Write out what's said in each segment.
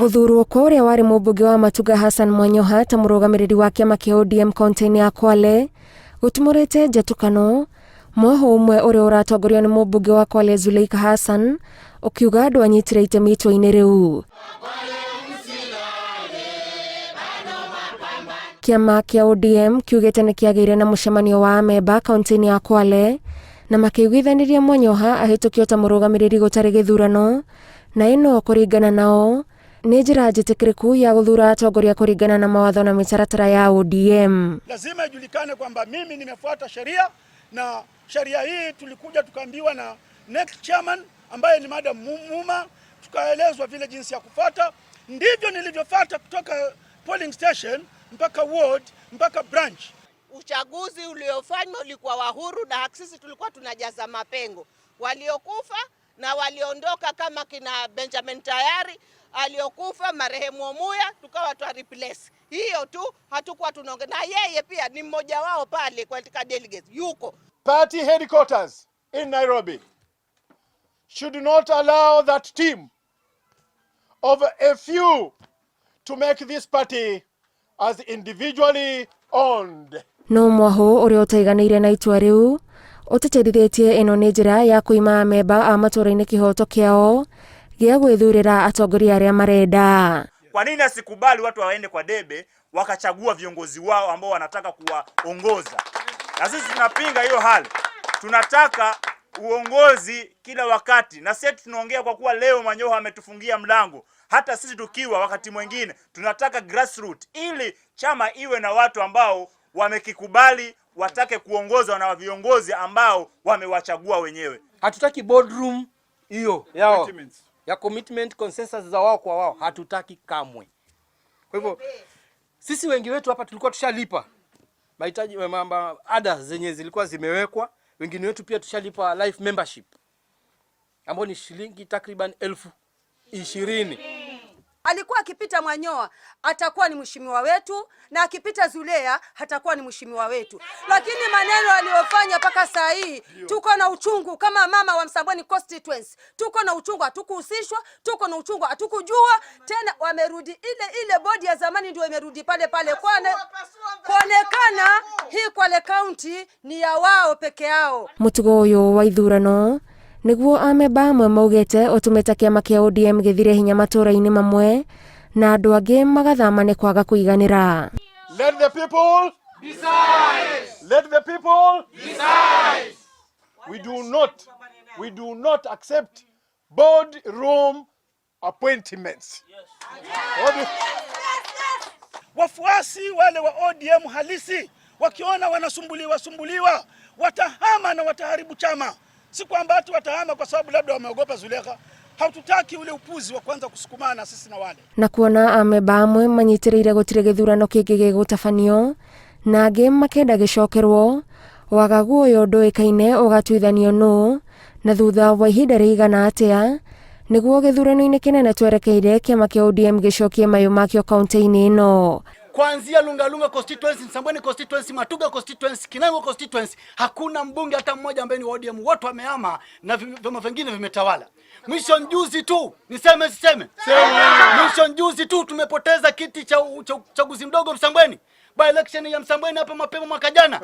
Guthurwo kuria wari mubunge wa Matuga Hassan Mwanyoha ta murugamiriri wa kiama kia ODM kaunti-ini ya Kwale gutumurite njatukano. Mwaho umwe uria uratongorio ni mubunge wa Kwale Zuleika Hassan ukiuga andu anyitire itemi itua-ini riu. Kiama kia ODM kiugite ni kiagire na mucemanio wa amemba kaunti-ini ya Kwale na makiiguithaniria Mwanyoha ahitukio ta murugamiriri gutari githurano, na ino kuringana nao ni njira njitikiriku ya guthura atongoria kuringana na mawatho na mitaratara ya ODM. Lazima ijulikane kwamba mimi nimefuata sheria, na sheria hii tulikuja tukaambiwa na next chairman ambaye ni Madam Muma, tukaelezwa vile jinsi ya kufuata. Ndivyo nilivyofuata kutoka polling station mpaka ward mpaka branch. Uchaguzi uliofanywa ulikuwa wa huru na sisi tulikuwa tunajaza mapengo. Waliokufa na waliondoka kama kina Benjamin Tayari, aliokufa marehemu Omuya tukawa twa replace. Hiyo tu, hatukuwa tunaongea na yeye, pia ni mmoja wao pale katika delegates yuko. Party headquarters in Nairobi should not allow that team of a few to make this party as individually owned. No mwaho uria utaiganiire na itua riu utitiritie ino ni njira ya kuima amemba a matura-ini kihoto kiao gia gwithurira atongoria aria marenda. Kwa nini asikubali watu waende kwa debe wakachagua viongozi wao ambao wanataka kuwaongoza? Na sisi tunapinga hiyo hali. Tunataka uongozi kila wakati, na sisi tunaongea kwa kuwa leo Mwanyoha ametufungia mlango. Hata sisi tukiwa wakati mwingine tunataka grassroots, ili chama iwe na watu ambao wamekikubali watake kuongozwa na viongozi ambao wamewachagua wenyewe. Hatutaki boardroom hiyo yao ya commitment consensus za wao kwa wao, hatutaki kamwe. Kwa hivyo sisi wengi wetu hapa tulikuwa tushalipa mahitaji ada zenye zilikuwa zimewekwa. Wengine wetu pia tushalipa life membership ambayo ni shilingi takriban 20,000. Alikuwa akipita Mwanyoha atakuwa ni mheshimiwa wetu, na akipita Zulea atakuwa ni mheshimiwa wetu. Lakini maneno aliyofanya mpaka saa hii tuko na uchungu kama mama wa Msambweni constituency. Tuko na uchungu, hatukuhusishwa, tuko na uchungu, hatukujua. Tena wamerudi ile bodi ya zamani ndio imerudi pale kuonekana hii Kwale County ni ya wao peke yao. Mutugo uyu wa ithurano niguo amemba amwe maugite utumite kiama kia ODM githire hinya matura-ini mamwe na andu angi magathamane kwaga kuiganira. Let the people decide. Let the people decide. We do not accept boardroom appointments. Wafuasi wale wa ODM halisi wakiona wanasumbuliwa watahama na wataharibu chama. Si kwamba watu watahama kwa sababu labda wameogopa Zulekha. Hatutaki ule upuzi wa kwanza kusukumana sisi na wale. Na kuona amemba amwe manyitiriire gutire githurano kingi gigutafanio na angi makenda gicokerwo, wagagu uyu nduikaine ugatuithanio no na thutha wa ihinda rigana atia niguo githurano-ini kinene twerekeire kiama kia ODM gicokie mayu makio kaunti-ini ino. Kuanzia Lungalunga constituency, Msambweni constituency, Matuga constituency, Kinango constituency, hakuna mbunge hata mmoja ambaye ni ODM, wote wamehama na vyama vingine vimetawala. Mwisho njuzi tu, niseme mwisho njuzi tu tumepoteza kiti cha uchaguzi mdogo Msambweni. By election ya Msambweni hapa mapema mwaka jana,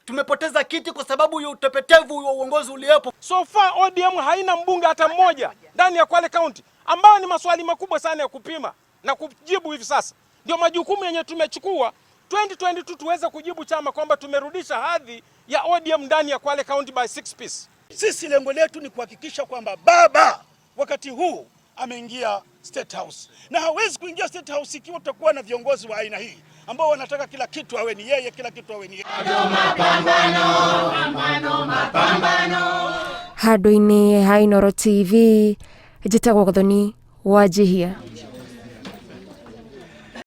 tumepoteza kiti kwa sababu ya utepetevu wa uongozi uliopo. So far ODM haina mbunge hata mmoja ndani ya Kwale County, ambao ni maswali makubwa sana ya kupima na kujibu hivi sasa. Ndio majukumu yenye tumechukua 2022 tuweze kujibu chama kwamba tumerudisha hadhi ya ODM ndani ya Kwale County by 6 piece. Sisi lengo letu ni kuhakikisha kwamba baba wakati huu ameingia State House, na hawezi kuingia State House ikiwa tutakuwa na viongozi wa aina hii ambao wanataka kila kitu awe ni yeye, kila kitu awe ni yeye. Mapambano. Handu-ini ha Inooro TV, njitagwo Gathoni Wanjihia.